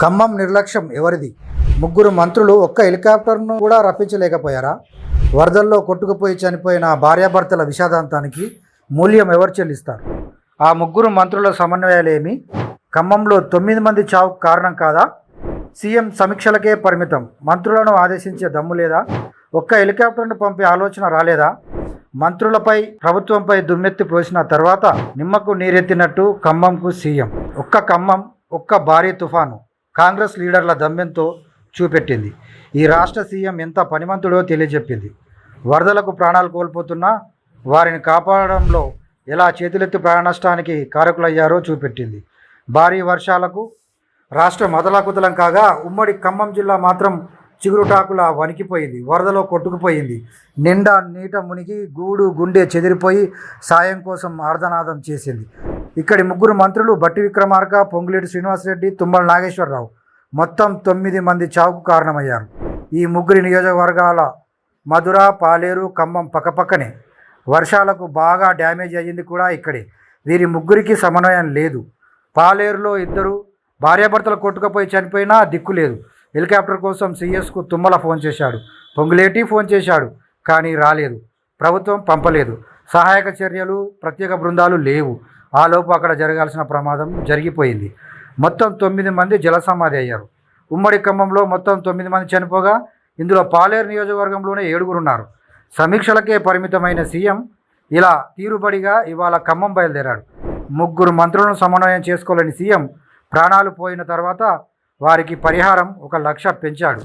ఖమ్మం నిర్లక్ష్యం ఎవరిది? ముగ్గురు మంత్రులు ఒక్క హెలికాప్టర్ను కూడా రప్పించలేకపోయారా? వరదల్లో కొట్టుకుపోయి చనిపోయిన భార్యాభర్తల విషాదాంతానికి మూల్యం ఎవరు చెల్లిస్తారు? ఆ ముగ్గురు మంత్రుల సమన్వయాలేమి ఖమ్మంలో 9 మంది చావుకు కారణం కాదా? సీఎం సమీక్షలకే పరిమితం, మంత్రులను ఆదేశించే దమ్ము లేదా? ఒక్క హెలికాప్టర్ను పంపే ఆలోచన రాలేదా? మంత్రులపై ప్రభుత్వంపై దుమ్మెత్తి పోసిన తర్వాత నిమ్మకు నీరెత్తినట్టు ఖమ్మంకు సీఎం. ఒక్క భారీ తుఫాను కాంగ్రెస్ లీడర్ల దమ్మెంతో చూపెట్టింది. ఈ రాష్ట్ర సీఎం ఎంత పనిమంతుడో తెలియజెప్పింది. వరదలకు ప్రాణాలు కోల్పోతున్నా వారిని కాపాడడంలో ఎలా చేతులెత్తి ప్రాణ నష్టానికి కారకులయ్యారో చూపెట్టింది. భారీ వర్షాలకు రాష్ట్రం అతలాకుతలం కాగా ఉమ్మడి ఖమ్మం జిల్లా మాత్రం చిగురుటాకులా వణికిపోయింది. వరదలో కొట్టుకుపోయింది. నిండా నీట మునిగి గూడు గుండె చెదిరిపోయి సాయం కోసం ఆర్ధనాదం చేసింది. ఇక్కడి ముగ్గురు మంత్రులు బట్టి విక్రమార్క, పొంగులేటి శ్రీనివాసరెడ్డి, తుమ్మల నాగేశ్వరరావు మొత్తం 9 మంది చావుకు కారణమయ్యారు. ఈ ముగ్గురి నియోజకవర్గాల మధుర, పాలేరు, ఖమ్మం పక్కపక్కనే. వర్షాలకు బాగా డ్యామేజ్ అయ్యింది కూడా ఇక్కడే. వీరి ముగ్గురికి సమన్వయం లేదు. పాలేరులో 2 భార్యాభర్తలు కొట్టుకుపోయి చనిపోయినా దిక్కు లేదు. హెలికాప్టర్ కోసం సీఎస్కు తుమ్మల ఫోన్ చేశాడు, పొంగులేటి ఫోన్ చేశాడు, కానీ రాలేదు. ప్రభుత్వం పంపలేదు. సహాయక చర్యలు, ప్రత్యేక బృందాలు లేవు. ఆలోపు అక్కడ జరగాల్సిన ప్రమాదం జరిగిపోయింది. మొత్తం 9 మంది జలసమాధి అయ్యారు. ఉమ్మడి ఖమ్మంలో మొత్తం 9 మంది చనిపోగా ఇందులో పాలేరు నియోజకవర్గంలోనే 7 ఉన్నారు. సమీక్షలకే పరిమితమైన సీఎం ఇలా తీరుబడిగా ఇవాళ ఖమ్మం బయలుదేరాడు. ముగ్గురు మంత్రులను సమన్వయం చేసుకోలేని సీఎం ప్రాణాలు పోయిన తర్వాత వారికి పరిహారం 1 లక్ష పెంచాడు.